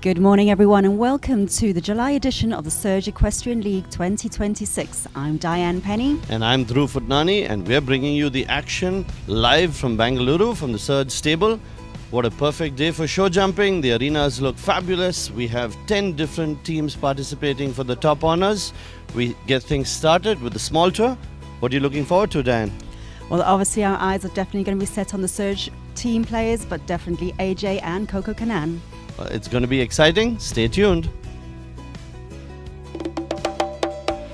Good morning, everyone, and welcome to the July edition of the Surge Equestrian League 2026. I'm Diane Penny. And I'm Dhruv Futnani, and we're bringing you the action live from Bangalore from the Surge stable. What a perfect day for show jumping. The arenas look fabulous. We have 10 different teams participating for the top honors. We get things started with the small tour. What are you looking forward to, Diane? Well, obviously our eyes are definitely going to be set on the Surge team players, but definitely AJ and Coco Kanan. It's going to be exciting. Stay tuned.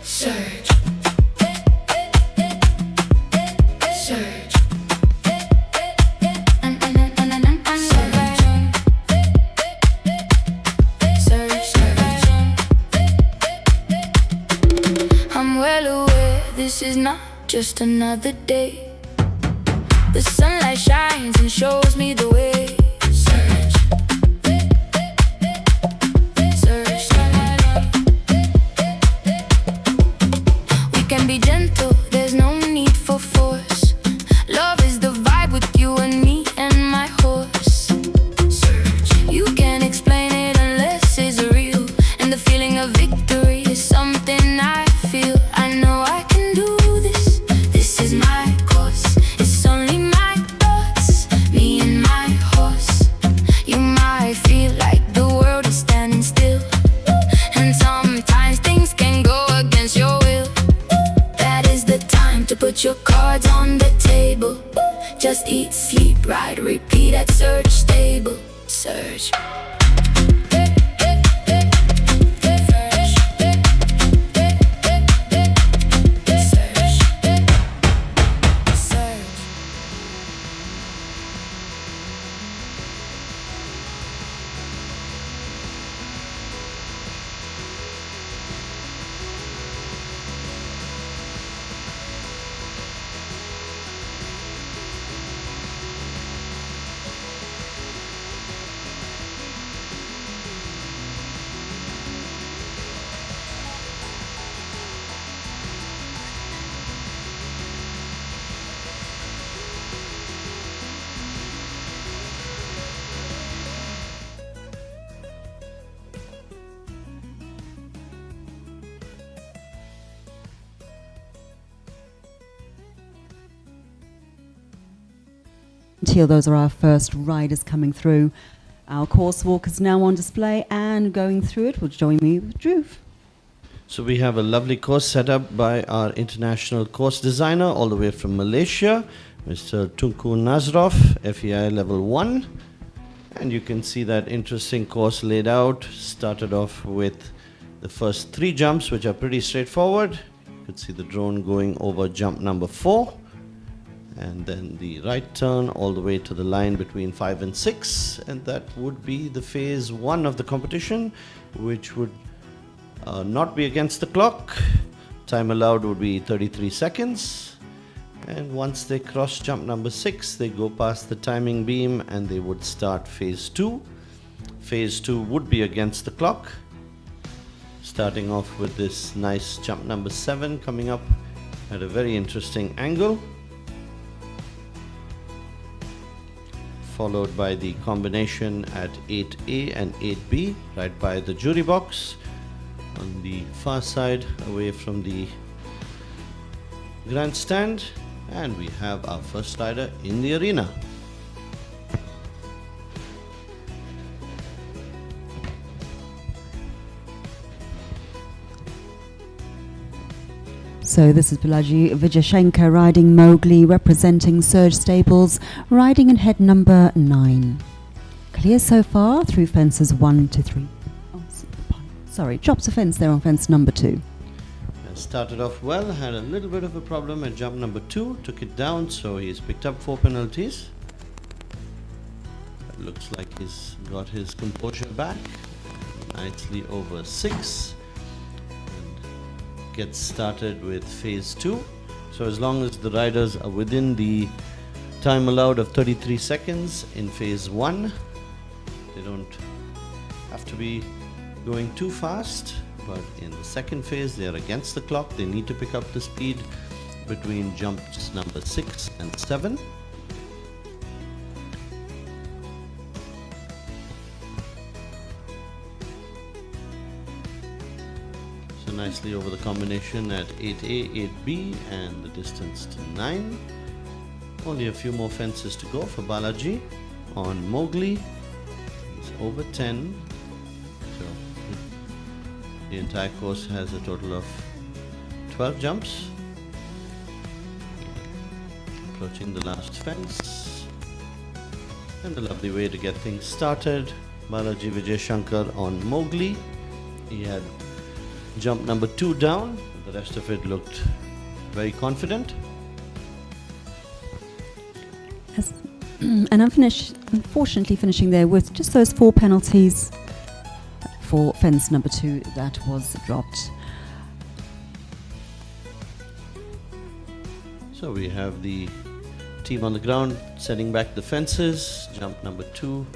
Surge. Surge. I'm well aware this is not just another day. The sunlight shines and shows me the way. Be gentle, there's no need for force. Love is the vibe with you and me and my horse. You can't explain it unless it's real, and the feeling of victory is something I feel. I know I can do this. This is my course. It's only my thoughts, me and my horse. You might feel like the world is standing still, and sometimes things can go against your will. To put your cards on the table. Just eat, sleep, ride, repeat at Surge stable. Surge. Until those are our first riders coming through. Our course walk is now on display, and going through it will join me with Dhruv. So we have a lovely course set up by our international course designer all the way from Malaysia, Mr. Tunku Nazrov, FEI level 1. And you can see that interesting course laid out. Started off with the first 3 jumps, which are pretty straightforward. You could see the drone going over jump number 4. And then the right turn all the way to the line between 5 and 6, and that would be the phase 1 of the competition, which would not be against the clock. Time allowed would be 33 seconds, and once they cross jump number 6, they go past the timing beam and they would start phase 2. Phase 2 would be against the clock, starting off with this nice jump number 7 coming up at a very interesting angle, followed by the combination at 8A and 8B right by the jury box on the far side away from the grandstand, and we have our first rider in the arena. So this is Balaji Vijayshankar riding Mowgli, representing Surge Stables, riding in head number 9. Clear so far through fences 1 to 3. Oh, sorry, drops a fence there on fence number 2. Started off well, had a little bit of a problem at jump number 2, took it down, so he's picked up 4 penalties. It looks like he's got his composure back, nicely over 6. Gets started with phase 2. So as long as the riders are within the time allowed of 33 seconds in phase 1, they don't have to be going too fast, but in the second phase they are against the clock. They need to pick up the speed between jumps number 6 and 7. So nicely over the combination at 8A, 8B, and the distance to 9. Only a few more fences to go for Balaji. On Mowgli, he's over 10. So the entire course has a total of 12 jumps. Approaching the last fence. And a lovely way to get things started. Balaji Vijayshankar on Mowgli. He had jump number 2 down. The rest of it looked very confident. Yes. And unfortunately finishing there with just those 4 penalties for fence number 2 that was dropped. So we have the team on the ground setting back the fences. Jump number 2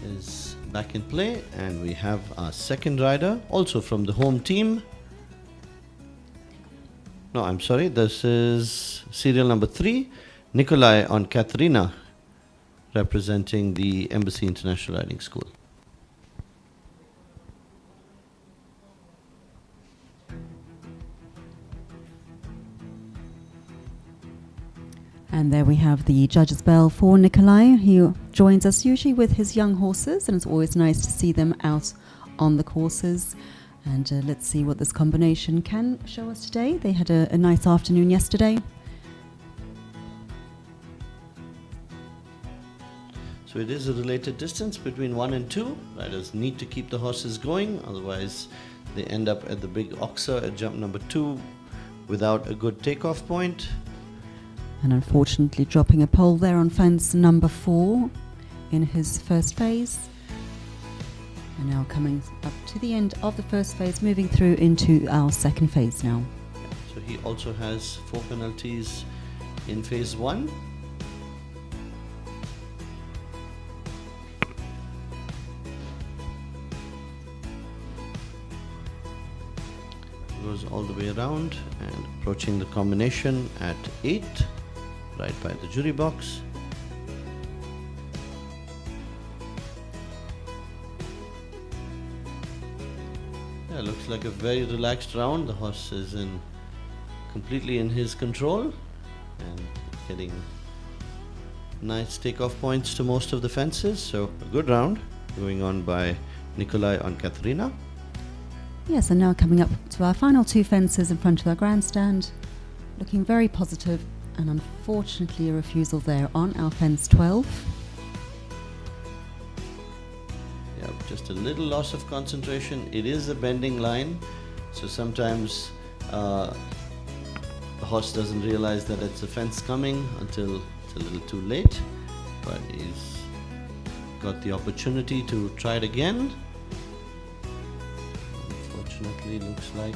is back in play, and we have our second rider also from the home team. No, I'm sorry, this is serial number 3, Nikolay on Caraida, representing the Embassy International Riding School. And there we have the judge's bell for Nikolay. He joins us usually with his young horses, and it's always nice to see them out on the courses. And let's see what this combination can show us today. They had a nice afternoon yesterday. So it is a related distance between 1 and 2. Riders need to keep the horses going, otherwise they end up at the big oxer at jump number 2 without a good takeoff point. And unfortunately dropping a pole there on fence number 4 in his first phase. And now coming up to the end of the first phase, moving through into our second phase now. So he also has 4 penalties in phase 1. Goes all the way around and approaching the combination at 8, right by the jury box. Yeah, looks like a very relaxed round. The horse is completely in his control and getting nice takeoff points to most of the fences. So a good round going on by Nikolay on Caraida. Yes, and now coming up to our final 2 fences in front of our grandstand. Looking very positive, and unfortunately a refusal there on our fence 12. Yeah, just a little loss of concentration. It is a bending line, so sometimes the horse doesn't realize that it's a fence coming until it's a little too late, but he's got the opportunity to try it again. Unfortunately, looks like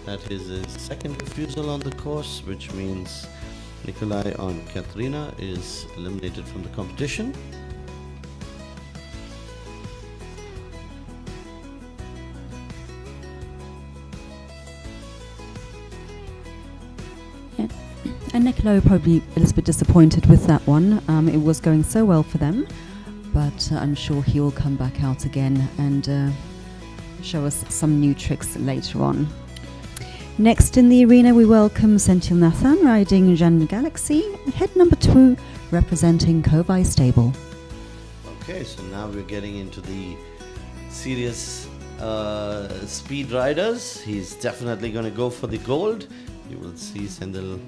that is his second refusal on the course, which means Nikolay on Caraida is eliminated from the competition. Yeah. And Nikolay probably a little bit disappointed with that one. It was going so well for them, but I'm sure he will come back out again and show us some new tricks later on. Next in the arena we welcome Senthil riding Jan Galaxy, head number 2 representing Kovai Stable. Okay, so now we're getting into the serious speed riders. He's definitely going to go for the gold. You will see Senthil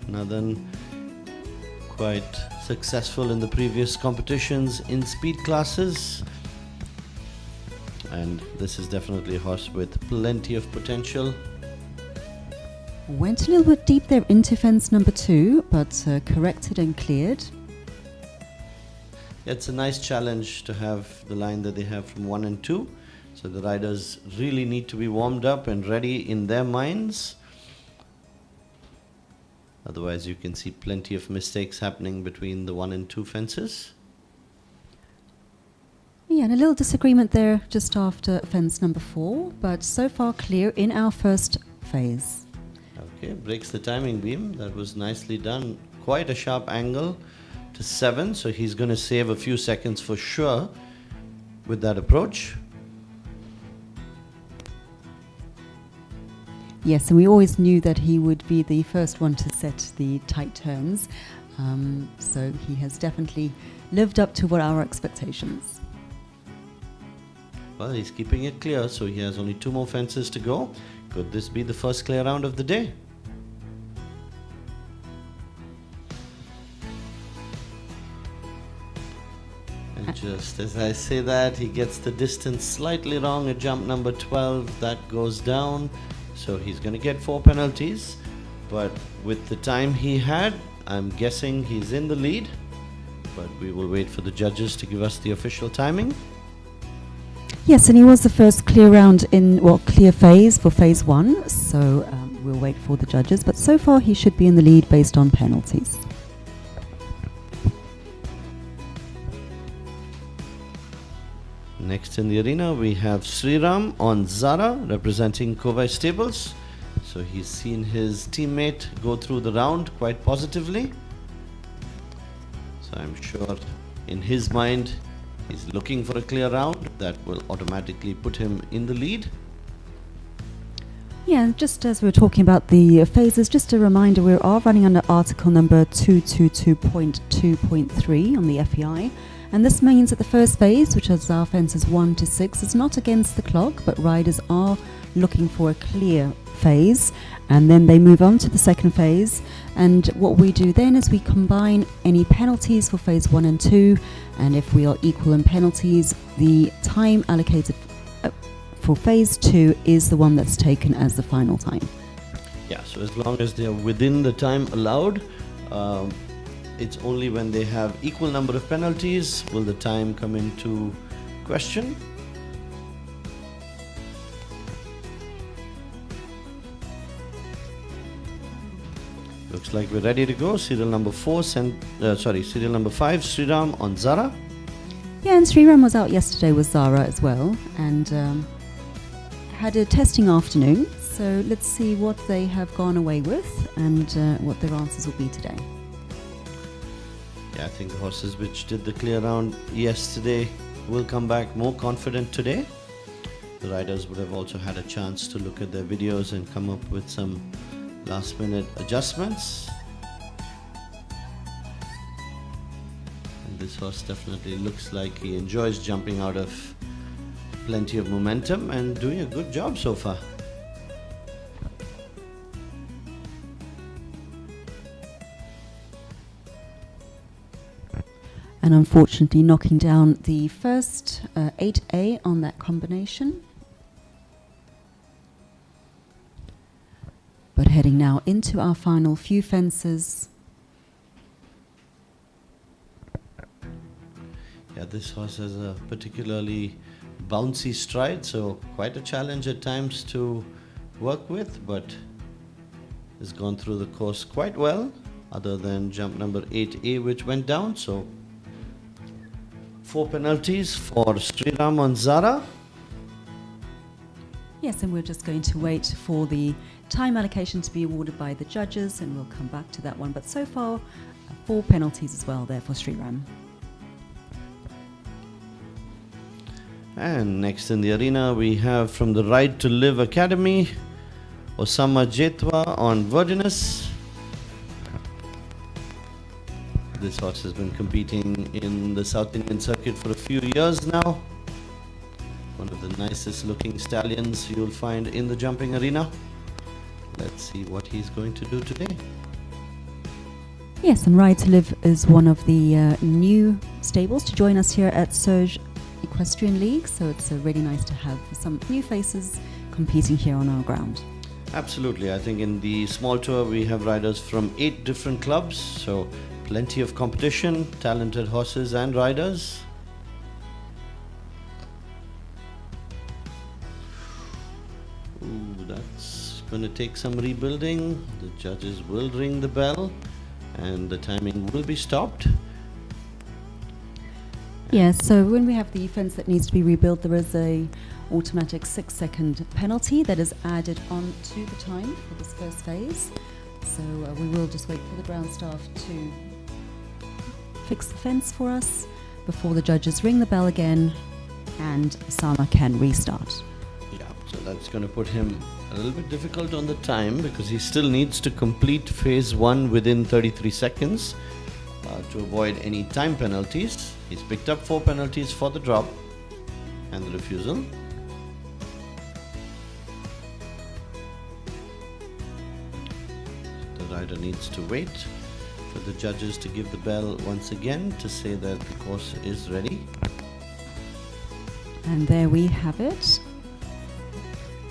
quite successful in the previous competitions in speed classes, and this is definitely a horse with plenty of potential. Went a little bit deep there into fence number 2, but corrected and cleared. It's a nice challenge to have the line that they have from 1 and 2, so the riders really need to be warmed up and ready in their minds. Otherwise you can see plenty of mistakes happening between the 1 and 2 fences. Yeah, and a little disagreement there just after fence number 4, but so far clear in our first phase. Okay, breaks the timing beam. That was nicely done. Quite a sharp angle to 7, so he's going to save a few seconds for sure with that approach. Yes, and we always knew that he would be the first one to set the tight turns. So he has definitely lived up to what our expectations. Well, he's keeping it clear, so he has only 2 more fences to go. Could this be the first clear round of the day? And just as I say that, he gets the distance slightly wrong at jump number 12. That goes down, so he's going to get 4 penalties. But with the time he had, I'm guessing he's in the lead. But we will wait for the judges to give us the official timing. Yes, and he was the first clear round clear phase for phase 1. So we'll wait for the judges. But so far he should be in the lead based on penalties. Next in the arena we have Sriram on Zara representing Kovai Stables. So he's seen his teammate go through the round quite positively. So I'm sure in his mind he's looking for a clear round that will automatically put him in the lead. Yeah, just as we were talking about the phases, just a reminder, we are running under article number 222.2.3 on the FEI. And this means that the first phase, which is our fences 1 to 6, is not against the clock, but riders are looking for a clear phase, and then they move on to the second phase. And what we do then is we combine any penalties for phase 1 and 2, and if we are equal in penalties, the time allocated for phase 2 is the one that's taken as the final time. Yeah, so as long as they are within the time allowed, it's only when they have equal number of penalties will the time come into question. Looks like we're ready to go. Serial number 5, Sriram on Zara. Yeah, and Sriram was out yesterday with Zara as well, and had a testing afternoon. So let's see what they have gone away with and what their answers will be today. Yeah, I think the horses which did the clear round yesterday will come back more confident today. The riders would have also had a chance to look at their videos and come up with some last minute adjustments. And this horse definitely looks like he enjoys jumping out of plenty of momentum and doing a good job so far. And unfortunately knocking down the first 8A on that combination. But heading now into our final few fences. Yeah, this horse has a particularly bouncy stride, so quite a challenge at times to work with, but has gone through the course quite well, other than jump number 8A which went down. So 4 penalties for Sriram on Zara. Yes, and we're just going to wait for the time allocation to be awarded by the judges, and we'll come back to that one. But so far, 4 penalties as well there for Sriram. And next in the arena we have from the Ride to Live Academy, Osama Jetwa on Verdinus. This horse has been competing in the South Indian circuit for a few years now. One of the nicest looking stallions you'll find in the jumping arena. Let's see what he's going to do today. Yes, and Ride to Live is one of the new stables to join us here at Surge Equestrian League, so it's really nice to have some new faces competing here on our ground. Absolutely. I think in the small tour we have riders from 8 different clubs, so plenty of competition, talented horses and riders. Ooh, that's going to take some rebuilding. The judges will ring the bell and the timing will be stopped. Yes, so when we have the fence that needs to be rebuilt, there is a automatic 6-second penalty that is added on to the time for this first phase. So we will just wait for the ground staff to fix the fence for us before the judges ring the bell again and Osama can restart. Yeah, so that's going to put him a A little bit difficult on the time because he still needs to complete phase 1 within 33 seconds to avoid any time penalties. He's picked up 4 penalties for the drop and the refusal. The rider needs to wait for the judges to give the bell once again to say that the course is ready. And there we have it.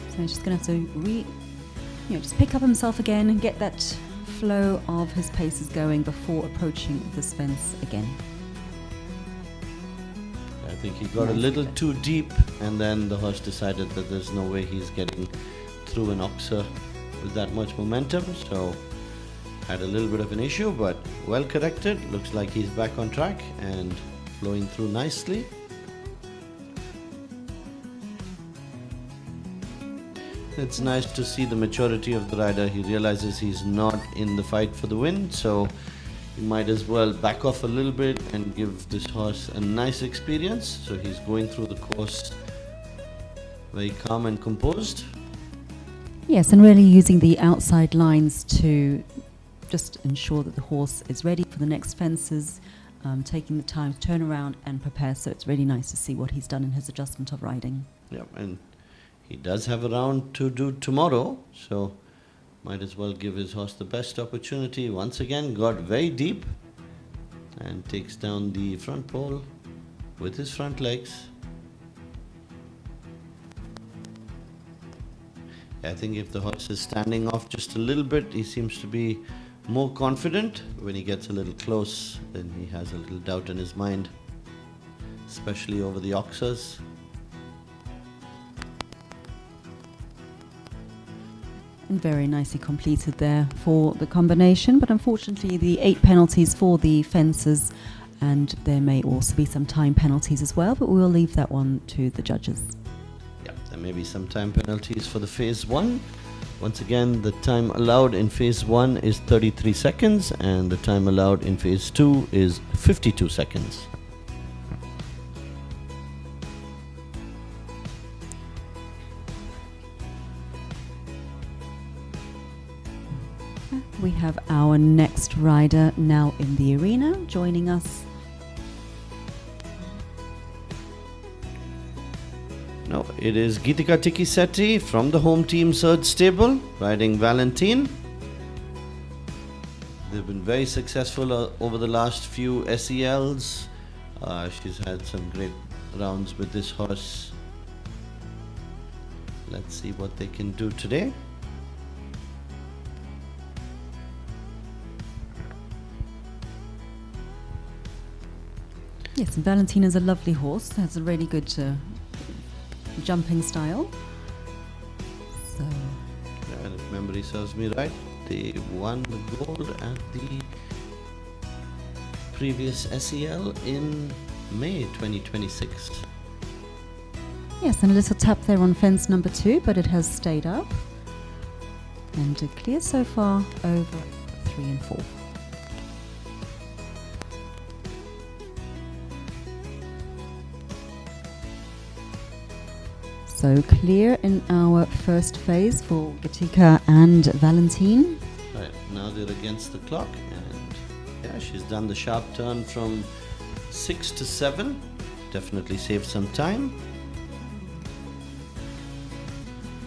So he's just going to have to just pick up himself again and get that flow of his paces going before approaching this fence again. I think he got a little too deep, and then the horse decided that there's no way he's getting through an oxer with that much momentum, so had a little bit of an issue, but well corrected. Looks like he's back on track and flowing through nicely. It's nice to see the maturity of the rider. He realizes he's not in the fight for the win, so he might as well back off a little bit and give this horse a nice experience. So he's going through the course very calm and composed. Yes, and really using the outside lines to just ensure that the horse is ready for the next fences, taking the time to turn around and prepare. So it's really nice to see what he's done in his adjustment of riding. Yeah, and he does have a round to do tomorrow, so might as well give his horse the best opportunity. Once again, got very deep and takes down the front pole with his front legs. I think if the horse is standing off just a little bit, he seems to be more confident. When he gets a little close, then he has a little doubt in his mind, especially over the oxers. And very nicely completed there for the combination, but unfortunately the 8 penalties for the fences, and there may also be some time penalties as well, but we'll leave that one to the judges. Yeah, there may be some time penalties for the phase 1. Once again, the time allowed in phase 1 is 33 seconds and the time allowed in phase 2 is 52 seconds. We have our next rider now in the arena joining us. No, it is Geethika Tikkisetty from the home team Surge Stable, riding Valentin. They've been very successful over the last few SELs. She's had some great rounds with this horse. Let's see what they can do today. Yes, and Valentin is a lovely horse. Has a really good jumping style. So, And if memory serves me right, they won the gold at the previous SEL in May 2026. yes, and a little tap there on fence number 2, but it has stayed up. And clear so far over 3 and 4. So clear in our first phase for Geethika and Valentin. Right, now they're against the clock, and yeah, she's done the sharp turn from 6 to 7. Definitely saved some time.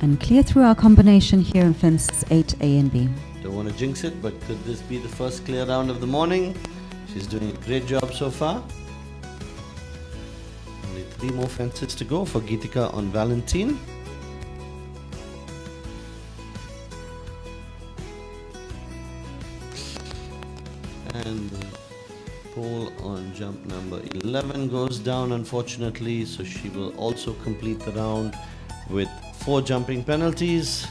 And clear through our combination here in fences 8A and B. Don't want to jinx it, but could this be the first clear round of the morning? She's doing a great job so far. Only 3 more fences to go for Geethika on Valentin. And the pole on jump number 11 goes down, unfortunately, so she will also complete the round with 4 jumping penalties.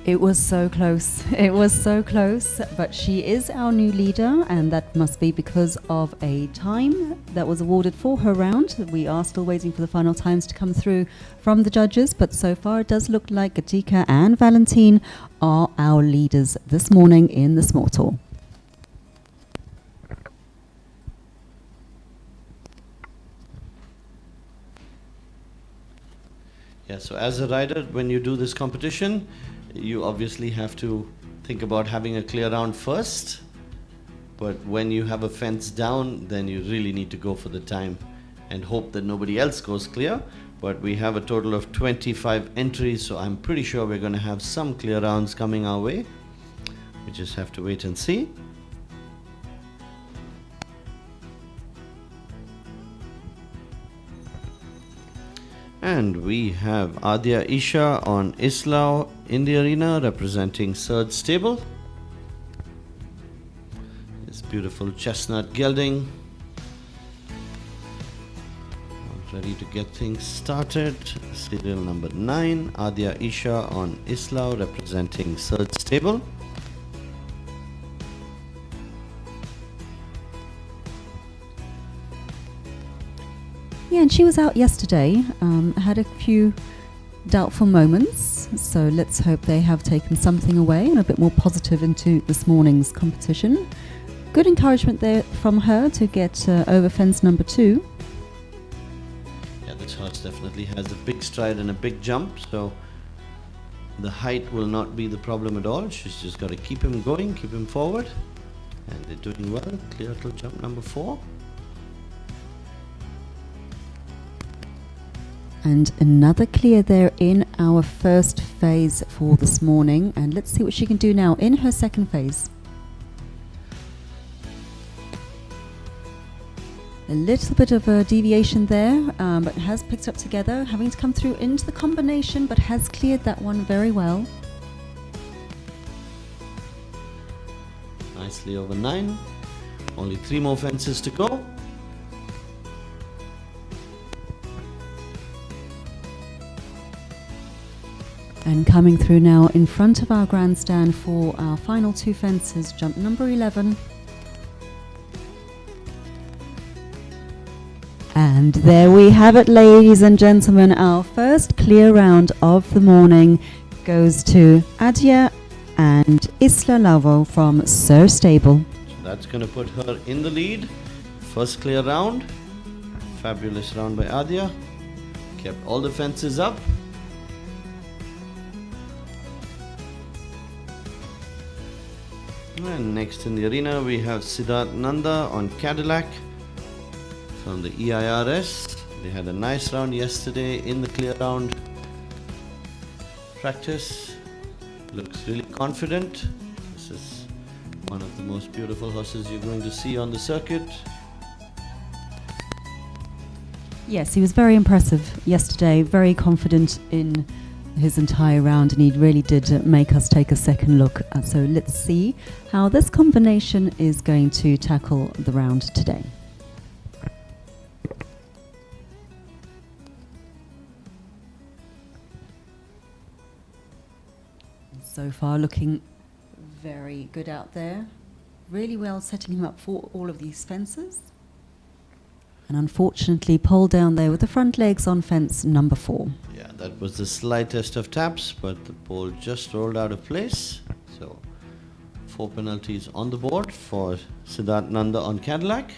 It was so close. It was so close, but she is our new leader, and that must be because of a time that was awarded for her round. We are still waiting for the final times to come through from the judges, but so far it does look like Geethika and Valentin are our leaders this morning in the small tour. Yeah, so as a rider, when you do this competition, you obviously have to think about having a clear round first. But when you have a fence down, then you really need to go for the time and hope that nobody else goes clear. But we have a total of 25 entries, so I'm pretty sure we're going to have some clear rounds coming our way. We just have to wait and see. And we have Aadya Esha on Islao in the arena representing third stable. This beautiful chestnut gelding. Ready to get things started. Serial number 9, Aadya Esha on Islao representing third stable. Yeah, and she was out yesterday, had a few doubtful moments, so let's hope they have taken something away and a bit more positive into this morning's competition. Good encouragement there from her to get over fence number 2. Yeah, this horse definitely has a big stride and a big jump, so the height will not be the problem at all. She's just got to keep him going, keep him forward, and they're doing well. Clear till jump number 4. And another clear there in our first phase for this morning. And let's see what she can do now in her second phase. A little bit of a deviation there, but has picked up together, having to come through into the combination, but has cleared that one very well. Nicely over 9. Only 3 more fences to go. And coming through now in front of our grandstand for our final 2 fences, jump number 11. And there we have it, ladies and gentlemen. Our first clear round of the morning goes to Aadya and Lauvo from Sir Stable. So that's going to put her in the lead. First clear round. Fabulous round by Aadya. Kept all the fences up. And next in the arena we have Siddarth Nanda on Cadillac from the EIRS. They had a nice round yesterday in the clear round practice. Looks really confident. This is one of the most beautiful horses you're going to see on the circuit. Yes, he was very impressive yesterday, very confident in his entire round, and he really did make us take a second look. So let's see how this combination is going to tackle the round today. So far looking very good out there. Really well setting him up for all of these fences. And unfortunately pole down there with the front legs on fence number 4. Yeah, that was the slightest of taps, but the pole just rolled out of place. So 4 penalties on the board for Siddarth Nanda on Cadillac.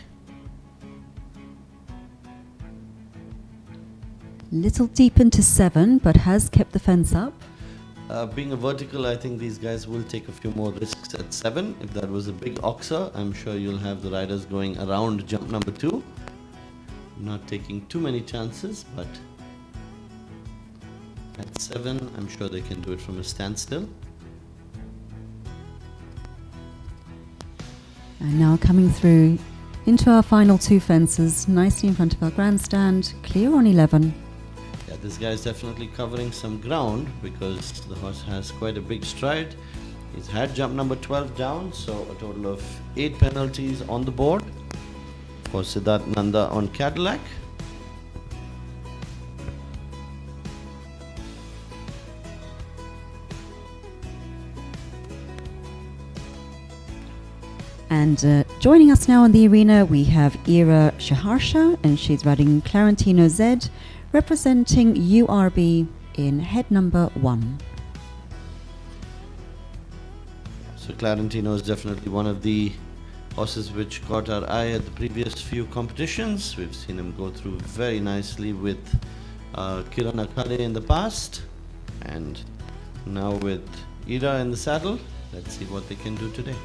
Little deep into 7, but has kept the fence up. Being a vertical, I think these guys will take a few more risks at 7. If that was a big oxer, I'm sure you'll have the riders going around jump number 2. Not taking too many chances, but at 7, I'm sure they can do it from a standstill. And now coming through into our final 2 fences, nicely in front of our grandstand, clear on 11. Yeah, this guy is definitely covering some ground because the horse has quite a big stride. He's had jump number 12 down, so a total of 8 penalties on the board for Siddarth Nanda on Cadillac. And joining us now in the arena, we have Eera Shreeharsha, and she's riding Clarintino Z, representing URB in head number 1. So Clarintino is definitely one of the horses which caught our eye at the previous few competitions. We've seen him go through very nicely with Kiran Akhade in the past, and now with Eera in the saddle. Let's see what they can do today.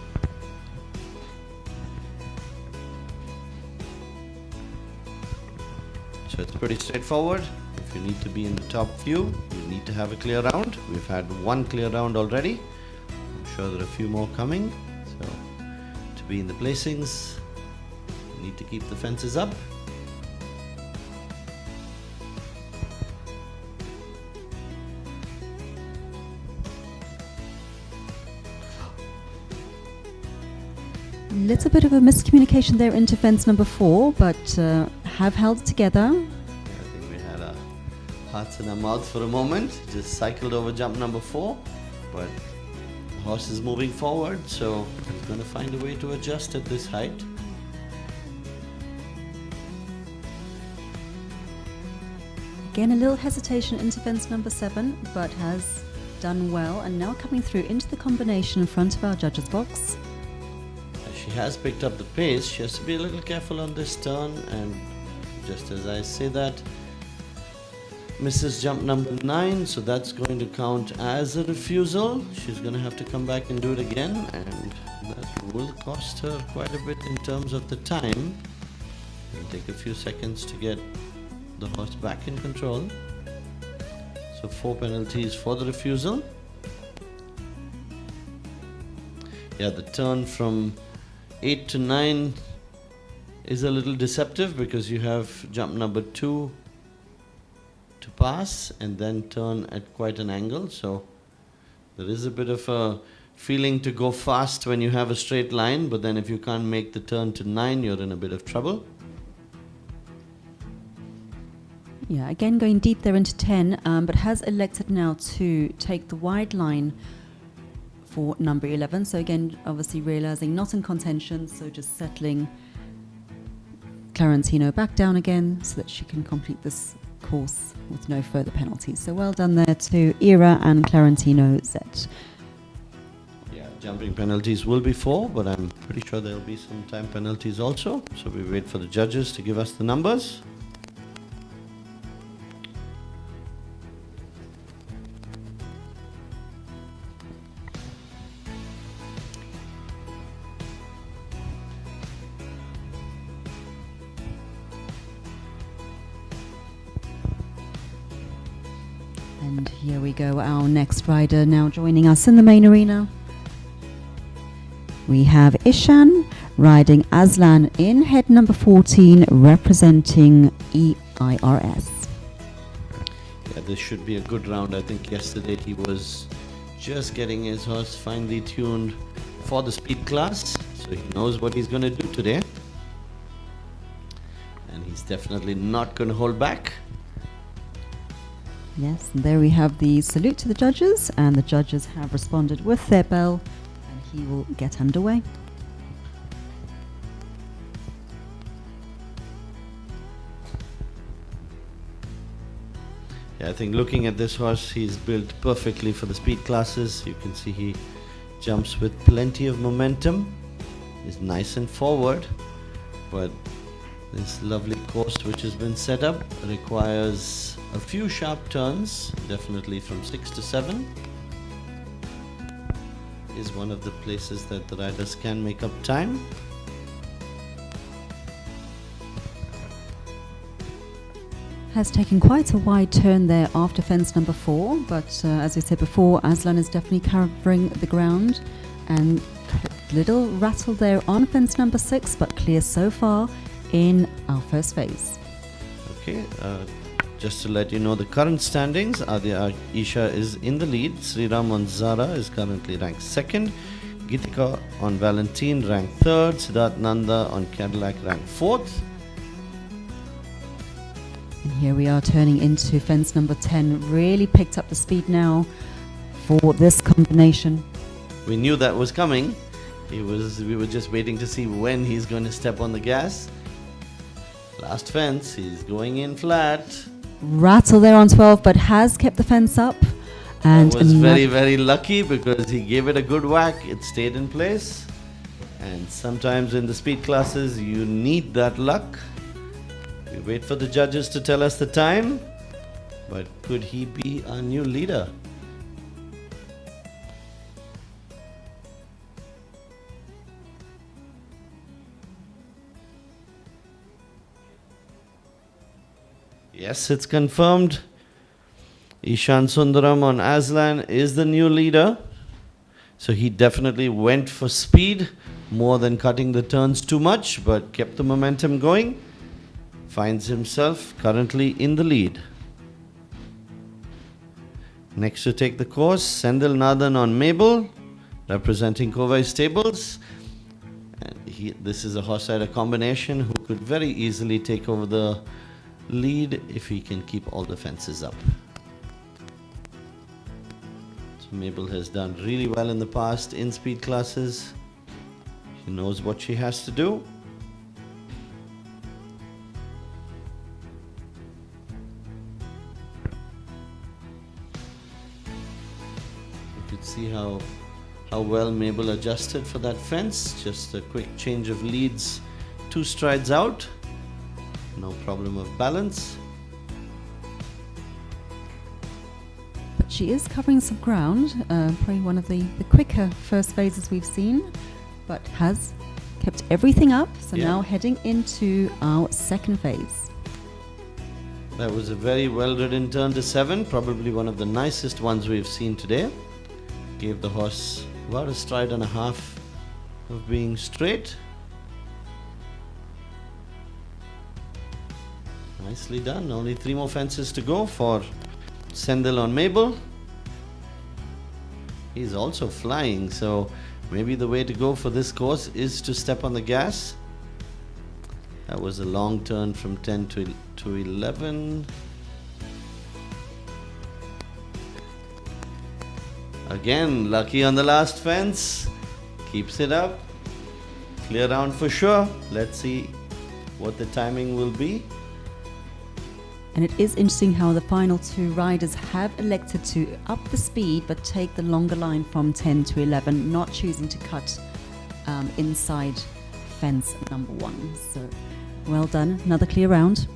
So it's pretty straightforward. If you need to be in the top few, you need to have a clear round. We've had one clear round already. I'm sure there are a few more coming. So to be in the placings, you need to keep the fences up. Little bit of a miscommunication there into fence number 4, but have held it together. I think we had our hearts in our mouths for a moment. Just cycled over jump number 4, but the horse is moving forward, so he's going to find a way to adjust at this height. Again, a little hesitation into fence number 7, but has done well, and now coming through into the combination in front of our judges box. She has picked up the pace. She has to be a little careful on this turn, and just as I say that, misses jump number 9, so that's going to count as a refusal. She's going to have to come back and do it again, and that will cost her quite a bit in terms of the time. It'll take a few seconds to get the horse back in control. So 4 penalties for the refusal. Yeah, the turn from 8 to 9 is a little deceptive because you have jump number 2 to pass and then turn at quite an angle. So there is a bit of a feeling to go fast when you have a straight line, but then if you can't make the turn to 9, you're in a bit of trouble. Yeah, again going deep there into 10, but has elected now to take the wide line for number 11. So again, obviously realizing not in contention, so just settling Clarintino back down again so that she can complete this course with no further penalties. So well done there to Eera and Clarintino Z. Yeah, jumping penalties will be 4, but I'm pretty sure there'll be some time penalties also. So we wait for the judges to give us the numbers. And here we go, our next rider now joining us in the main arena. We have Eshaan riding Azlan in head number 14, representing EIRS. Yeah, this should be a good round. I think yesterday he was just getting his horse finely tuned for the speed class, so he knows what he's going to do today. And he's definitely not going to hold back. Yes, and there we have the salute to the judges, and the judges have responded with their bell, and he will get underway. Yeah, I think looking at this horse, he's built perfectly for the speed classes. You can see he jumps with plenty of momentum. He's nice and forward, but this lovely course which has been set up requires a few sharp turns, definitely from 6 to 7. Is one of the places that the riders can make up time. Has taken quite a wide turn there after fence number 4, but as we said before, Azlan is definitely covering the ground, and little rattle there on fence number 6, but clear so far in our first phase. Okay, just to let you know the current standings, Aadya Esha is in the lead. Sriram Zara is currently ranked 2nd. Geethika on Valentin ranked 3rd. Siddarth Nanda on Cadillac ranked 4th. And here we are turning into fence number 10. Really picked up the speed now for this combination. We knew that was coming. We were just waiting to see when he's going to step on the gas. Last fence, he's going in flat. Rattle there on 12, but has kept the fence up. And was very, very lucky because he gave it a good whack. It stayed in place. And sometimes in the speed classes, you need that luck. We wait for the judges to tell us the time. But could he be our new leader? Yes, it's confirmed. Eshaan Sundaram on Azlan is the new leader. So he definitely went for speed more than cutting the turns too much, but kept the momentum going. Finds himself currently in the lead. Next to take the course, Senthil Nathan on Mabel, representing Kovai Stables. And this is a horse-rider combination who could very easily take over the lead if he can keep all the fences up. So Mabel has done really well in the past in speed classes. She knows what she has to do. You could see how well Mabel adjusted for that fence. Just a quick change of leads, 2 strides out. No problem of balance. But she is covering some ground, probably one of the quicker first phases we've seen, but has kept everything up. So now heading into our second phase. That was a very well ridden turn to 7, probably one of the nicest ones we've seen today. Gave the horse about a stride and a half of being straight. Nicely done. Only 3 more fences to go for Senthil on Mabel. He's also flying, so maybe the way to go for this course is to step on the gas. That was a long turn from 10 to 11. Again, lucky on the last fence. Keeps it up. Clear round for sure. Let's see what the timing will be. And it is interesting how the final 2 riders have elected to up the speed but take the longer line from 10 to 11, not choosing to cut inside fence number 1. So well done. Another clear round.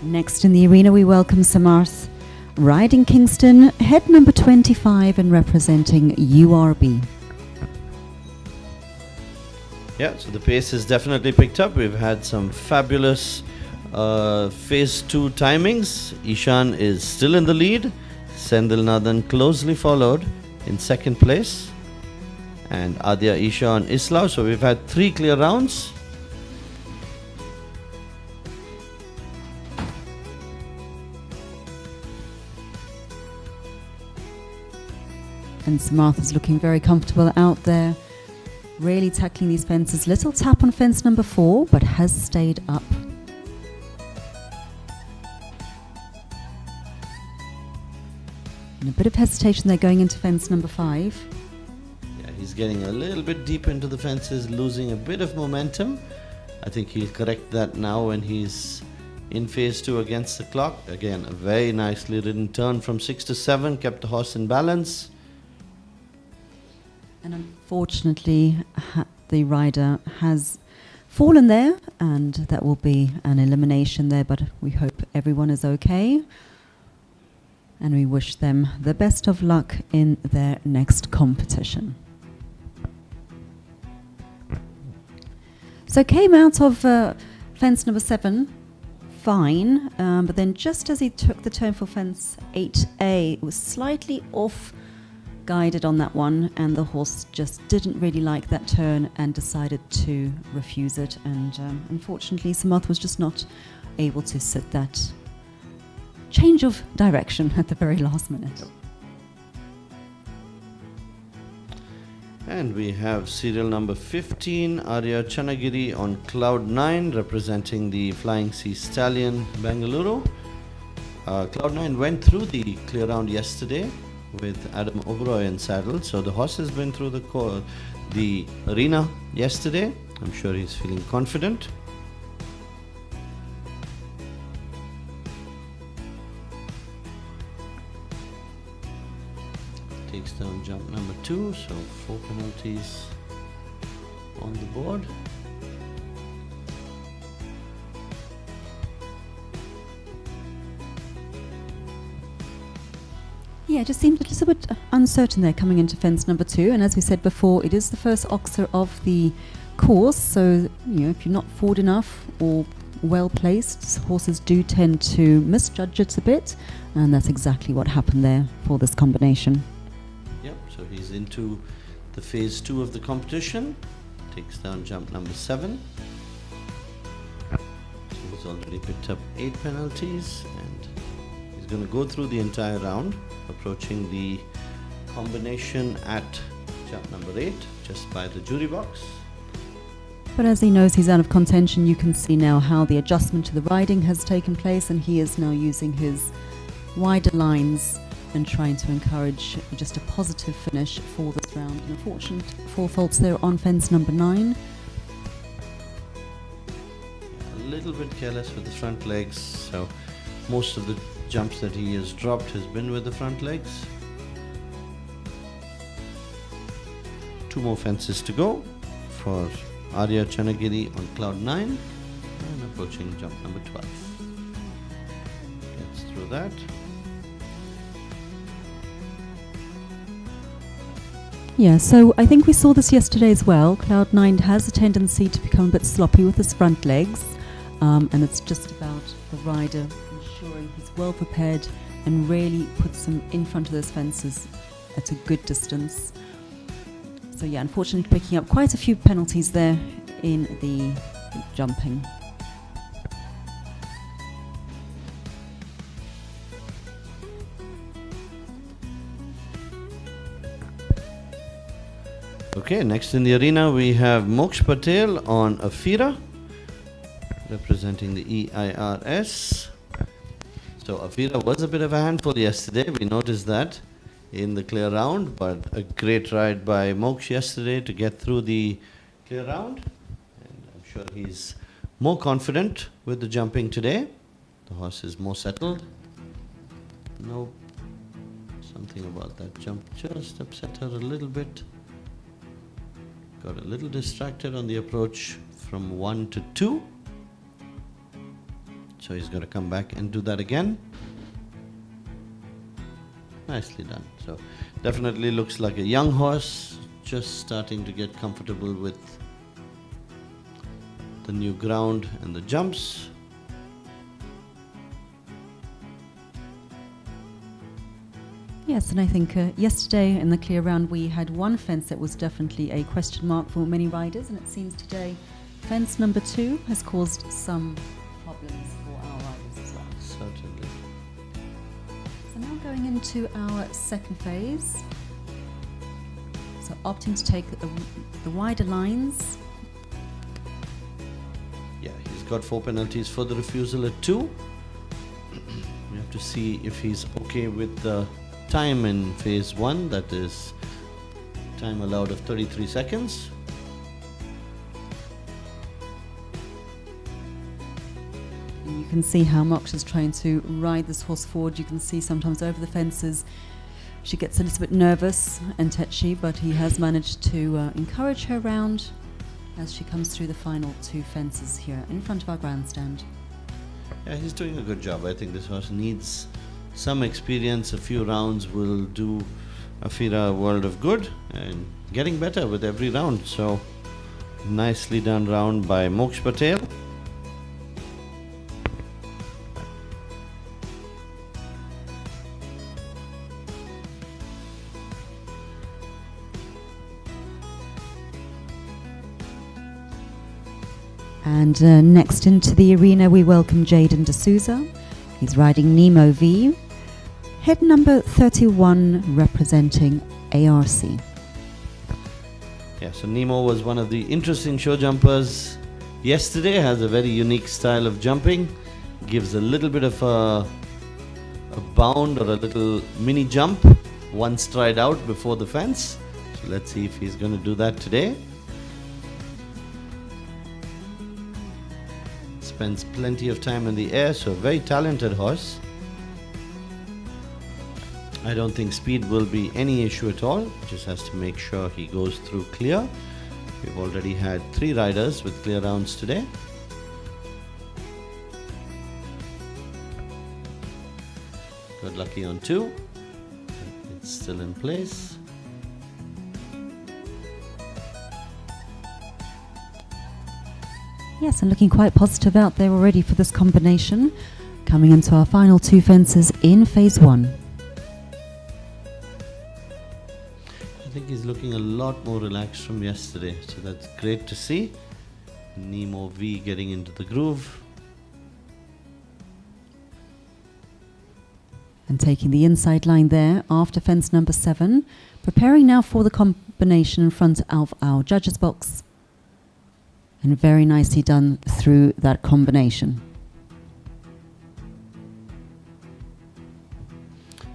Next in the arena we welcome Samarth, riding Kingston, head number 25 and representing URB. Yeah, so the pace has definitely picked up. We've had some fabulous phase 2 timings. Eshaan is still in the lead. Senthil Nathan closely followed in second place. And Aadya, Esha and Islao. So we've had 3 clear rounds. And Samarth is looking very comfortable out there, really tackling these fences. Little tap on fence number 4, but has stayed up. And a bit of hesitation there going into fence number 5. Yeah, he's getting a little bit deep into the fences, losing a bit of momentum. I think he'll correct that now when he's in phase 2 against the clock. Again, a very nicely ridden turn from 6 to 7, kept the horse in balance. And unfortunately, the rider has fallen there, and that will be an elimination there, but we hope everyone is okay. And we wish them the best of luck in their next competition. So came out of fence number 7, fine, but then just as he took the turn for fence 8A, it was slightly off guided on that one, and the horse just didn't really like that turn and decided to refuse it, and unfortunately Samarth was just not able to sit that change of direction at the very last minute. And we have serial number 15, Aadya Chanagiri on cloud 9, representing the Flying Sea Stallion Bengaluru. Cloud 9 went through the clear round yesterday with Adam Oberoi in saddle, so the horse has been through the arena yesterday. I'm sure he's feeling confident. Takes down jump number 2, so 4 penalties on the board. Yeah, it just seemed a little bit uncertain there coming into fence number 2. And as we said before, it is the first oxer of the course. So, if you're not forward enough or well placed, horses do tend to misjudge it a bit. And that's exactly what happened there for this combination. Yep, so he's into the phase 2 of the competition. Takes down jump number 7. So he's already picked up 8 penalties and he's going to go through the entire round, approaching the combination at jump number 8, just by the jury box. But as he knows he's out of contention, you can see now how the adjustment to the riding has taken place, and he is now using his wider lines and trying to encourage just a positive finish for this round. An unfortunate 4 faults there on fence number 9. A little bit careless with the front legs, so most of the jumps that he has dropped has been with the front legs. 2 more fences to go for Aadya Chanagiri on cloud 9 and approaching jump number 12. Gets through that. Yeah, so I think we saw this yesterday as well. Cloud 9 has a tendency to become a bit sloppy with his front legs, and it's just about the rider ensuring he's well prepared and really puts him in front of those fences at a good distance. So yeah, unfortunately picking up quite a few penalties there in the jumping. Okay, next in the arena we have Moksh Patel on Afira, representing the EIRS. So Afira was a bit of a handful yesterday, we noticed that in the clear round, but a great ride by Moksh yesterday to get through the clear round. And I'm sure he's more confident with the jumping today. The horse is more settled. Nope, something about that jump just upset her a little bit. Got a little distracted on the approach from 1 to 2. So he's got to come back and do that again. Nicely done. So definitely looks like a young horse, just starting to get comfortable with the new ground and the jumps. Yes, and I think yesterday in the clear round we had one fence that was definitely a question mark for many riders, and it seems today fence number 2 has caused some problems for our riders as well. Certainly. So now going into our second phase. So opting to take the wider lines. Yeah, he's got 4 penalties for the refusal at 2. We have to see if he's okay with the time in phase 1, that is time allowed of 33 seconds. And you can see how Moksh is trying to ride this horse forward. You can see sometimes over the fences she gets a little bit nervous and tetchy, but he has managed to encourage her round as she comes through the final 2 fences here in front of our grandstand. Yeah, he's doing a good job. I think this horse needs some experience. A few rounds will do Afira a world of good, and getting better with every round. So nicely done round by Moksh Patel. And next into the arena we welcome Jaden D'Souza. He's riding Nemo V. Head number 31 representing ARC. Yeah, so Nemo was one of the interesting show jumpers yesterday. Has a very unique style of jumping. Gives a little bit of a bound or a little mini jump, 1 stride out before the fence. So let's see if he's going to do that today. Spends plenty of time in the air, so a very talented horse. I don't think speed will be any issue at all. Just has to make sure he goes through clear. We've already had 3 riders with clear rounds today. Got lucky on 2. Still in place. Yes, and looking quite positive out there already for this combination. Coming into our final two fences in phase one. I think he's looking a lot more relaxed from yesterday, so that's great to see. Nemo V getting into the groove. And taking the inside line there after fence number 7. Preparing now for the combination in front of our judges box. And very nicely done through that combination.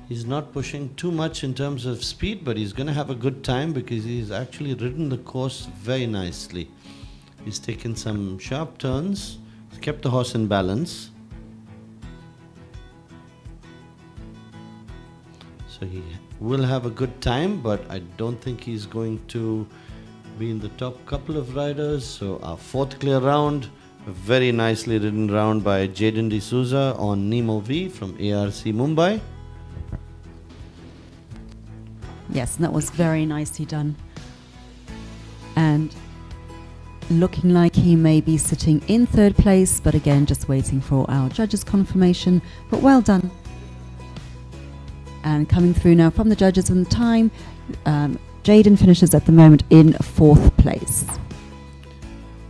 He's not pushing too much in terms of speed, but he's going to have a good time because he's actually ridden the course very nicely. He's taken some sharp turns, he's kept the horse in balance. So he will have a good time, but I don't think he's going to be in the top couple of riders. So our fourth clear round, a very nicely ridden round by Jaden D'Souza on Nemo V from ARC Mumbai. Yes, and that was very nicely done. And looking like he may be sitting in third place, but again, just waiting for our judges' confirmation. But well done. And coming through now from the judges in the time, Jaden finishes at the moment in fourth place.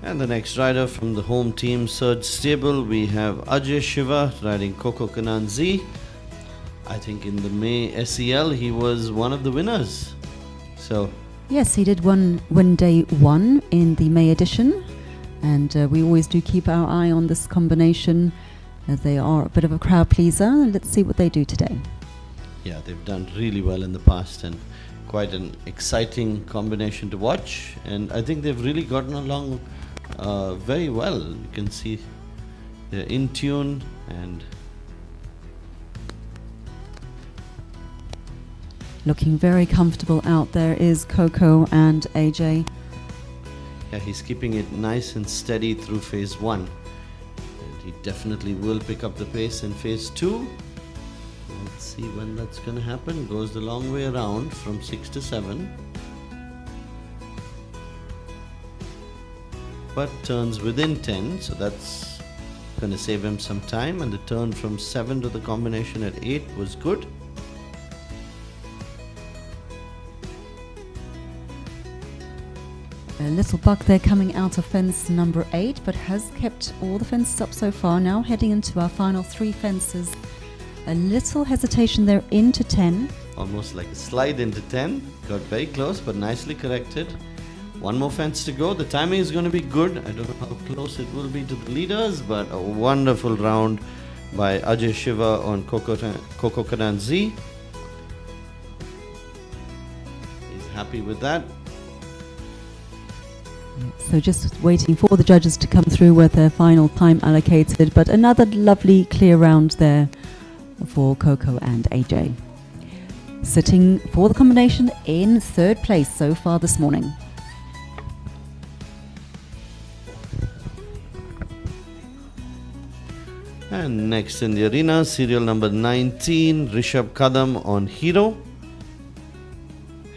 And the next rider from the home team Surge stable, we have Ajay Shiva riding Coco Kananzi. I think in the May SEL he was one of the winners. So yes, he did win day 1 in the May edition, and we always do keep our eye on this combination as they are a bit of a crowd pleaser. Let's see what they do today. yeah, they've done really well in the past and quite an exciting combination to watch, and I think they've really gotten along very well. You can see they're in tune, and looking very comfortable out there is Coco and AJ. yeah, he's keeping it nice and steady through phase 1, and he definitely will pick up the pace in phase 2. Let's see when that's going to happen. Goes the long way around from 6 to 7, but turns within 10, so that's going to save him some time, and the turn from 7 to the combination at 8 was good. A little buck there coming out of fence number 8, but has kept all the fences up so far. Now heading into our final 3 fences. A little hesitation there into 10. Almost like a slide into 10. Got very close, but nicely corrected. One more fence to go. The timing is going to be good. I don't know how close it will be to the leaders, but a wonderful round by Ajay Shiva on Coco Kananzi. He's happy with that. So just waiting for the judges to come through with their final time allocated, but another lovely clear round there for Coco and AJ. Sitting for the combination in third place so far this morning. And next in the arena, serial number 19, Rishabh Kadam on Hero.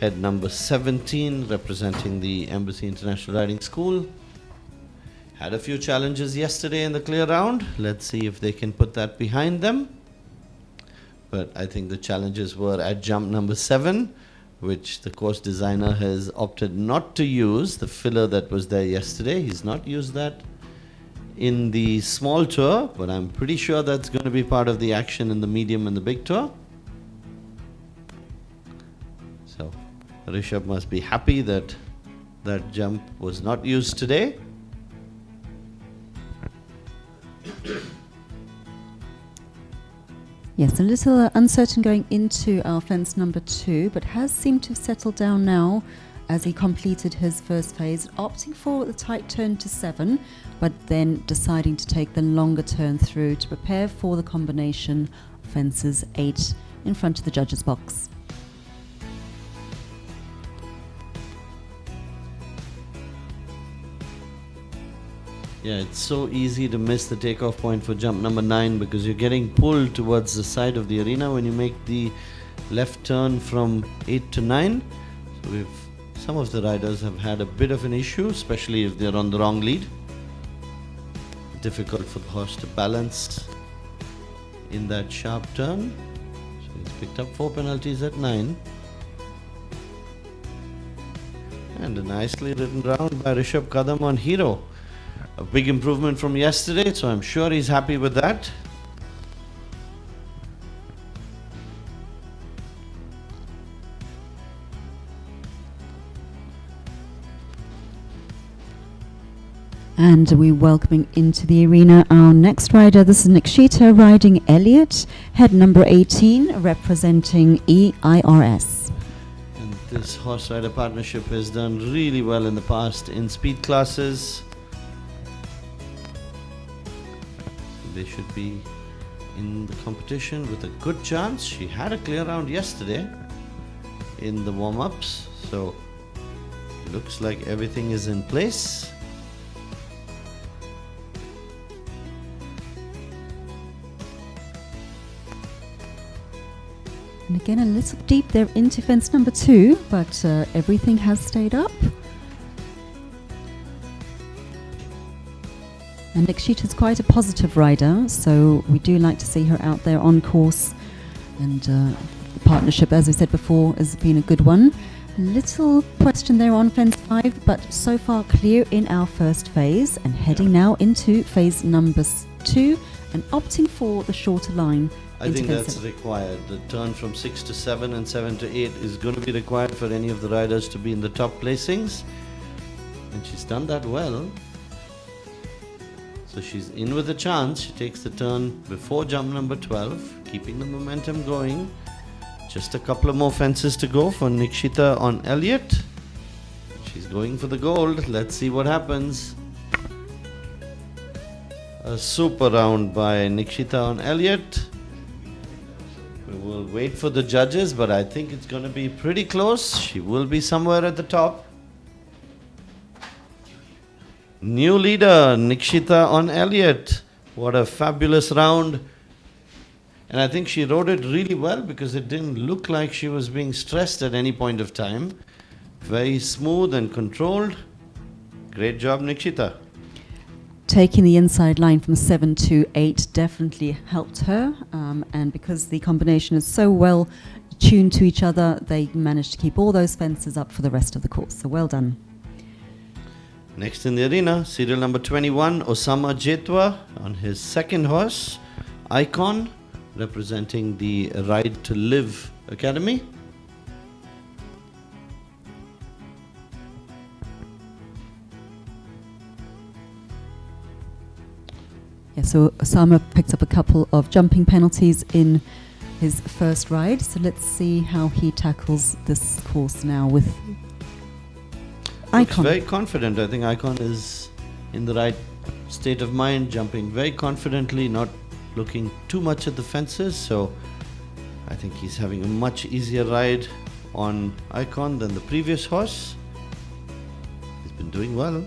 Head number 17, representing the Embassy International Riding School. Had a few challenges yesterday in the clear round. Let's see if they can put that behind them. But I think the challenges were at jump number 7, which the course designer has opted not to use, the filler that was there yesterday. He's not used that in the small tour, but I'm pretty sure that's going to be part of the action in the medium and the big tour. So Rishabh must be happy that that jump was not used today. Yes, a little uncertain going into our fence number 2, but has seemed to have settled down now as he completed his first phase, opting for the tight turn to 7, but then deciding to take the longer turn through to prepare for the combination fences 8 in front of the judges' box. Yeah, it's so easy to miss the takeoff point for jump number 9 because you're getting pulled towards the side of the arena when you make the left turn from 8 to 9. So some of the riders have had a bit of an issue, especially if they're on the wrong lead. Difficult for the horse to balance in that sharp turn. So he's picked up 4 penalties at 9. And a nicely ridden round by Rishabh Kadam on Hero. A big improvement from yesterday, so I'm sure he's happy with that. And we're welcoming into the arena our next rider. This is Nikshita riding Elliot, head number 18, representing EIRS. And this horse rider partnership has done really well in the past in speed classes. They should be in the competition with a good chance. She had a clear round yesterday in the warm-ups, so looks like everything is in place. And again, a little deep there into fence number 2, but everything has stayed up. And Nikshita's quite a positive rider, so we do like to see her out there on course. And the partnership, as we said before, has been a good one. Little question there on fence 5, but so far clear in our first phase, and heading now into phase number 2 and opting for the shorter line. I think that's required. The turn from 6 to 7 and 7 to 8 is going to be required for any of the riders to be in the top placings. And she's done that well. So she's in with a chance. She takes the turn before jump number 12, keeping the momentum going. Just a couple of more fences to go for Nikshita on Elliot. She's going for the gold. Let's see what happens. A super round by Nikshita on Elliot. We'll wait for the judges, but I think it's going to be pretty close. She will be somewhere at the top. New leader, Nikshita on Elliot. What a fabulous round. And I think she rode it really well because it didn't look like she was being stressed at any point of time. Very smooth and controlled. Great job, Nikshita. Taking the inside line from 7 to 8 definitely helped her, and because the combination is so well tuned to each other, they managed to keep all those fences up for the rest of the course. So well done. Next in the arena, serial number 21, Osama Jetwa on his second horse, Icon, representing the Ride to Live Academy. Yeah, so Osama picked up a couple of jumping penalties in his first ride. So let's see how he tackles this course now with Icon. Looks very confident. I think Icon is in the right state of mind, jumping very confidently, not looking too much at the fences. So I think he's having a much easier ride on Icon than the previous horse. He's been doing well.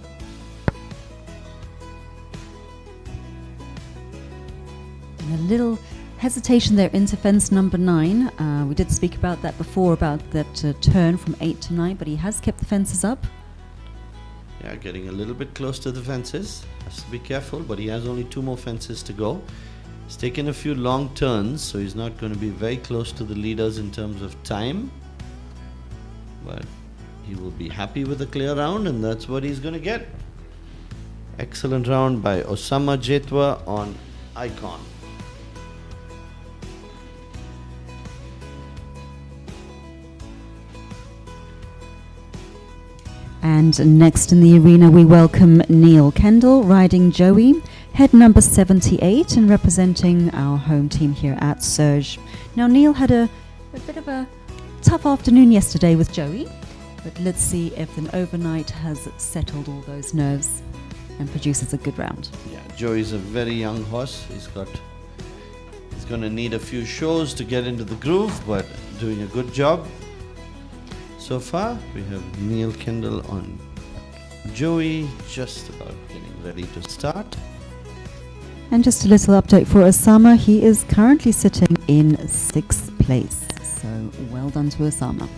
A little hesitation there into fence number 9. We did speak about that before, about that turn from 8 to 9, but he has kept the fences up. Yeah, getting a little bit close to the fences. Has to be careful, but he has only 2 more fences to go. He's taken a few long turns, so he's not going to be very close to the leaders in terms of time. But he will be happy with a clear round, and that's what he's going to get. Excellent round by Osama Jetwa on Icon. And next in the arena, we welcome Neil Kendall riding Joey, head number 78, and representing our home team here at Surge. Now, Neil had a bit of a tough afternoon yesterday with Joey, but let's see if an overnight has settled all those nerves and produces a good round. Yeah, Joey's a very young horse. He's going to need a few shows to get into the groove, but doing a good job. So far, we have Neil Kendall on Joey, just about getting ready to start. And just a little update for Osama. He is currently sitting in 6th place. So well done to Osama.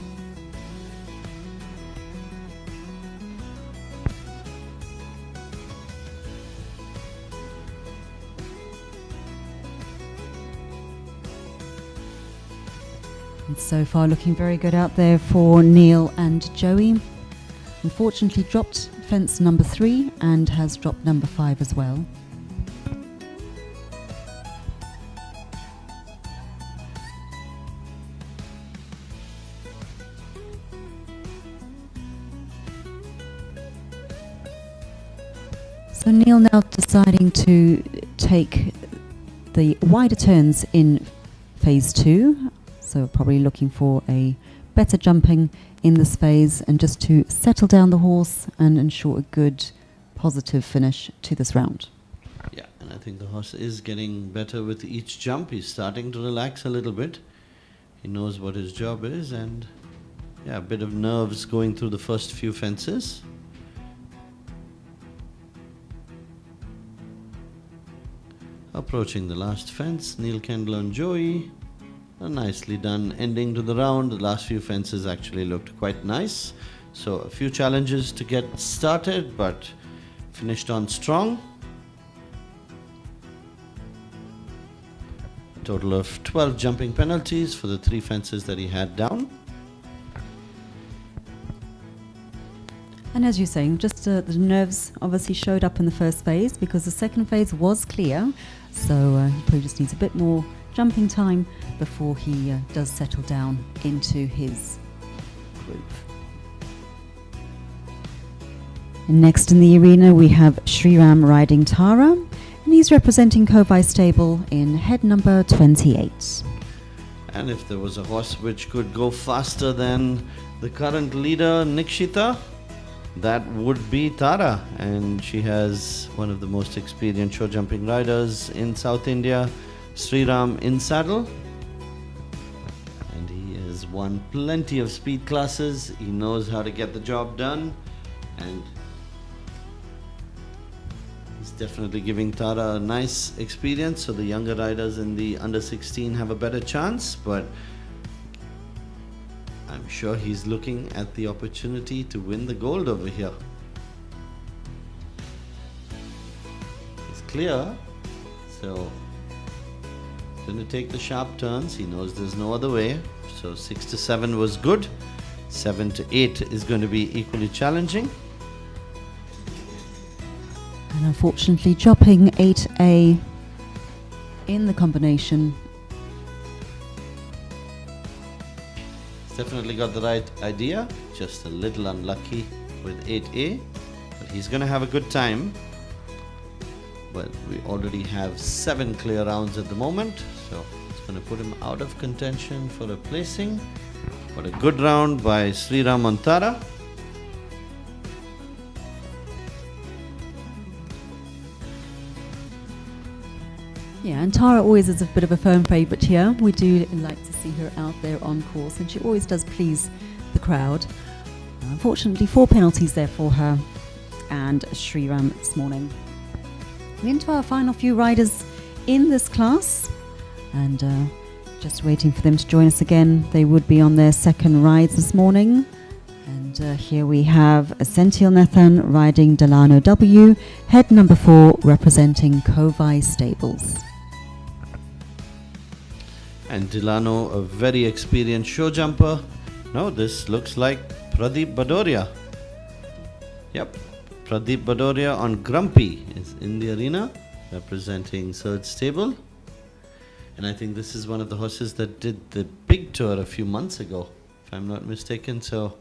And so far looking very good out there for Neil and Joey. Unfortunately dropped fence number 3 and has dropped number 5 as well. So Neil now deciding to take the wider turns in phase 2. So probably looking for a better jumping in this phase and just to settle down the horse and ensure a good positive finish to this round. Yeah, and I think the horse is getting better with each jump. He's starting to relax a little bit. He knows what his job is, and yeah, a bit of nerves going through the first few fences. Approaching the last fence, Neil, Kendall and Joey. A nicely done ending to the round. The last few fences actually looked quite nice. So a few challenges to get started, but finished on strong. A total of 12 jumping penalties for the 3 fences that he had down. And as you're saying, just the nerves obviously showed up in the first phase because the second phase was clear. So he probably just needs a bit more jumping time before he does settle down into his groove. And next in the arena we have Sriram riding Tara, and he's representing Kovai Stable in head number 28. And if there was a horse which could go faster than the current leader Nikshita, that would be Tara, and she has one of the most experienced show jumping riders in South India, Sriram in saddle, and he has won plenty of speed classes. He knows how to get the job done, and he's definitely giving Tara a nice experience, so the younger riders in the under 16 have a better chance, but I'm sure he's looking at the opportunity to win the gold over here. It's clear, so he's going to take the sharp turns. He knows there's no other way. So 6 to 7 was good. 7 to 8 is going to be equally challenging. And unfortunately dropping 8A in the combination. Definitely got the right idea, just a little unlucky with 8A, but he's going to have a good time. But we already have 7 clear rounds at the moment, so it's going to put him out of contention for a placing. But a good round by Sriram Tara. Yeah, and Tara always is a bit of a firm favourite here. We do like to see her out there on course, and she always does please the crowd. Unfortunately, 4 penalties there for her and Sriram this morning. We're into our final few riders in this class, and just waiting for them to join us again. They would be on their second rides this morning. And here we have Senthil Nathan riding Delano W, head number 4, representing Kovai Stables. And Delano, a very experienced show jumper. No, this looks like Pradeep Badoria. Yep, Pradeep Badoria on Grumpy is in the arena, representing Third Stable. And I think this is one of the horses that did the big tour a few months ago, if I'm not mistaken. So,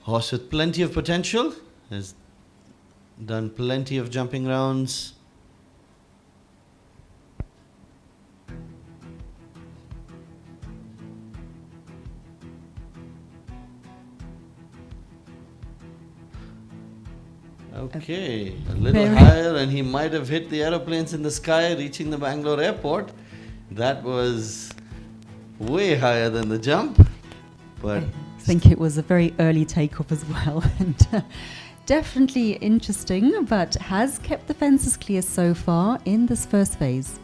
horse with plenty of potential, has done plenty of jumping rounds. Okay, a little higher, and he might have hit the aeroplanes in the sky, reaching the Bangalore airport. That was way higher than the jump, but I think it was a very early takeoff as well, and definitely interesting, but has kept the fences clear so far in this first phase.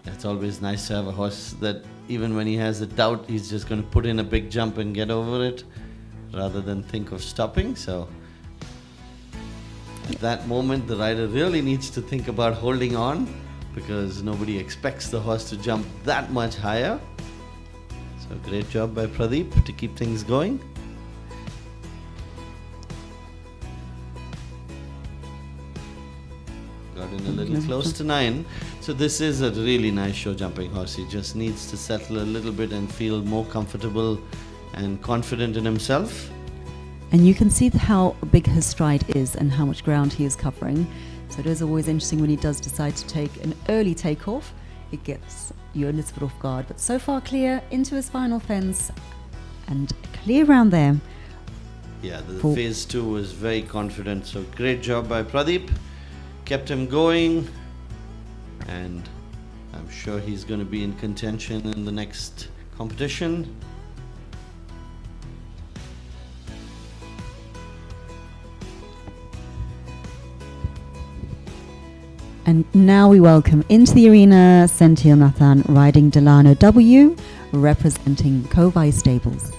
It's always nice to have a horse that even when he has a doubt, he's just going to put in a big jump and get over it rather than think of stopping. So at that moment, the rider really needs to think about holding on, because nobody expects the horse to jump that much higher. So great job by Pradeep to keep things going. Got in a little close to 9. So this is a really nice show jumping horse. He just needs to settle a little bit and feel more comfortable and confident in himself. And you can see how big his stride is and how much ground he is covering. So it is always interesting when he does decide to take an early takeoff. It gets you a little bit off guard. But so far clear into his final fence and clear around there. Yeah, the phase 2 was very confident. So great job by Pradeep. Kept him going. And I'm sure he's going to be in contention in the next competition. And now we welcome into the arena Senthil Nathan riding Delano W, representing Kovai Stables.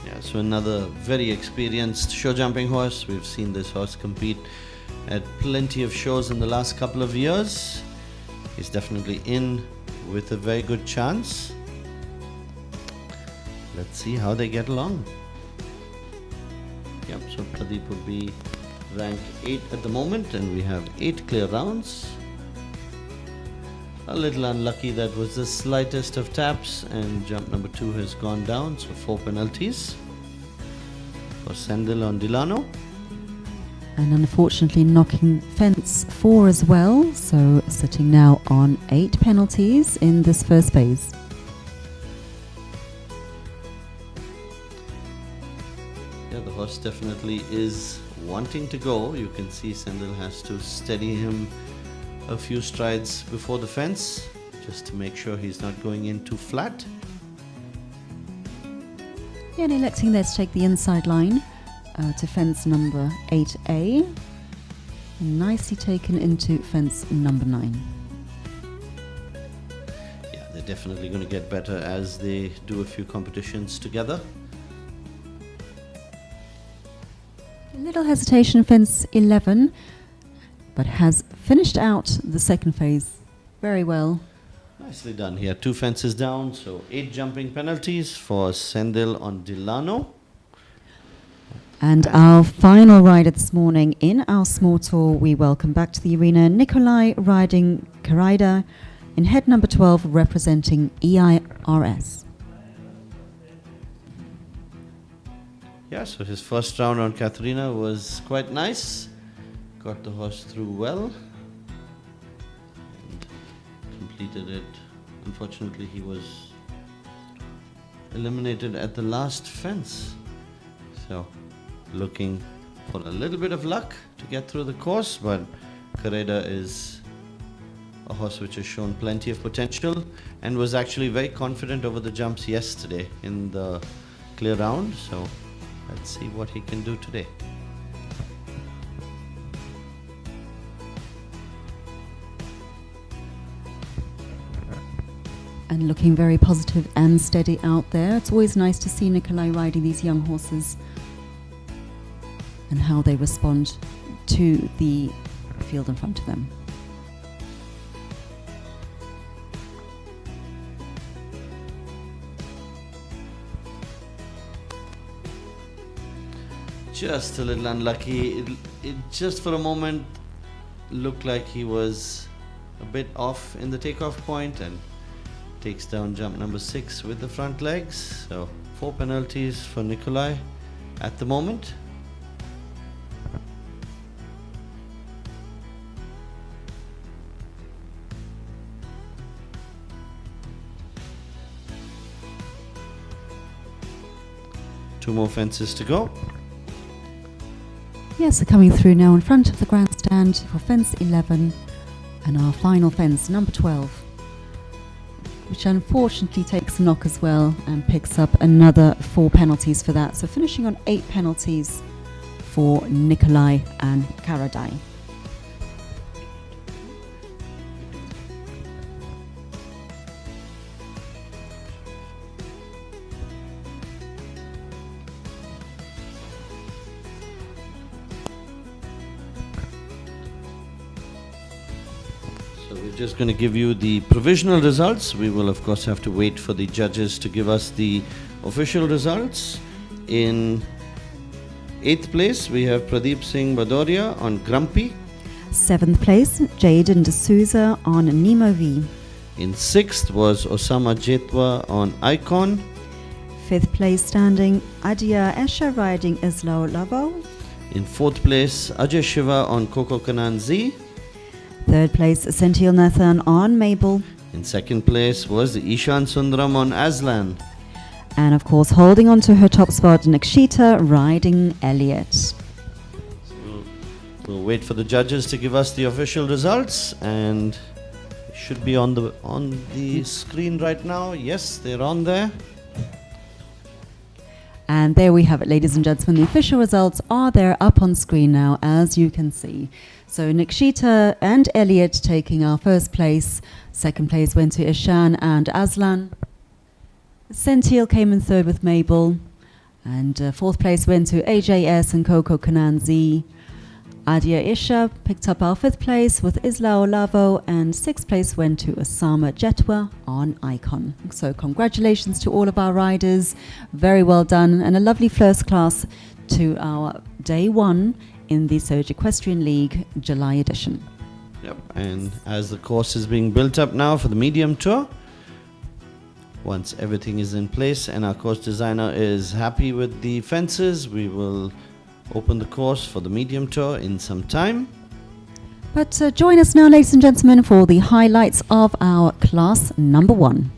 Yeah, so another very experienced show jumping horse. We've seen this horse compete at plenty of shows in the last couple of years. He's definitely in with a very good chance. Let's see how they get along. Yep, so Pradeep would be ranked 8 at the moment, and we have 8 clear rounds. A little unlucky, that was the slightest of taps, and jump number 2 has gone down, so 4 penalties for Senthil on Delano. And unfortunately knocking fence 4 as well, so sitting now on 8 penalties in this first phase. Yeah, the horse definitely is wanting to go. You can see Senthil has to steady him a few strides before the fence, just to make sure he's not going in too flat. Yeah, and electing there to take the inside line to fence number 8A. Nicely taken into fence number 9. Yeah, they're definitely going to get better as they do a few competitions together. A little hesitation, fence 11, but has finished out the second phase very well. Nicely done. He had 2 fences down, so 8 jumping penalties for Senthil on Delano. And our final rider this morning in our small tour, we welcome back to the arena Nikolay riding Caraida in head number 12, representing EIRS. Yeah, so his first round on Katharina was quite nice. Got the horse through well and completed it. Unfortunately, he was eliminated at the last fence. So, looking for a little bit of luck to get through the course, but Caraida is a horse which has shown plenty of potential and was actually very confident over the jumps yesterday in the clear round. So, let's see what he can do today. And looking very positive and steady out there. It's always nice to see Nikolay riding these young horses and how they respond to the field in front of them. Just a little unlucky. It just for a moment looked like he was a bit off in the takeoff point and takes down jump number 6 with the front legs. So 4 penalties for Nikolay at the moment. Two more fences to go. Yes, so coming through now in front of the grandstand for fence 11 and our final fence, number 12, which unfortunately takes a knock as well and picks up another 4 penalties for that. So finishing on 8 penalties for Nikolay and Caraida. So we're just going to give you the provisional results. We will of course have to wait for the judges to give us the official results. In 8th place we have Pradeep Singh Badoria on Grumpy. 7th place, Jaden D'Souza on Nemo V. In 6th was Osama Jetwa on Icon. 5th place standing, Aadya Esha riding Islao Lauvo. In 4th place, Ajay Shiva on Coco Kanan Z. 3rd place, Senthil Nathan on Mabel. In 2nd place was the Eshaan Sundaram on Azlan. And of course, holding on to her top spot, Nikshita riding Elliot. We'll wait for the judges to give us the official results, and it should be on the screen right now. Yes, they're on there. And there we have it, ladies and gentlemen. The official results are there up on screen now, as you can see. So Nikshita and Elliot taking our first place. Second place went to Eshaan and Azlan. Senthil came in third with Mabel. And fourth place went to AJS and Coco Kanan Z. Aadya Esha picked up our fifth place with Islao Lauvo, and sixth place went to Osama Jetwa on Icon. So congratulations to all of our riders. Very well done, and a lovely first class to our day one in the Surge Equestrian League July edition. Yep, and as the course is being built up now for the medium tour, once everything is in place and our course designer is happy with the fences, we will open the course for the medium tour in some time. But join us now, ladies and gentlemen, for the highlights of our class number one.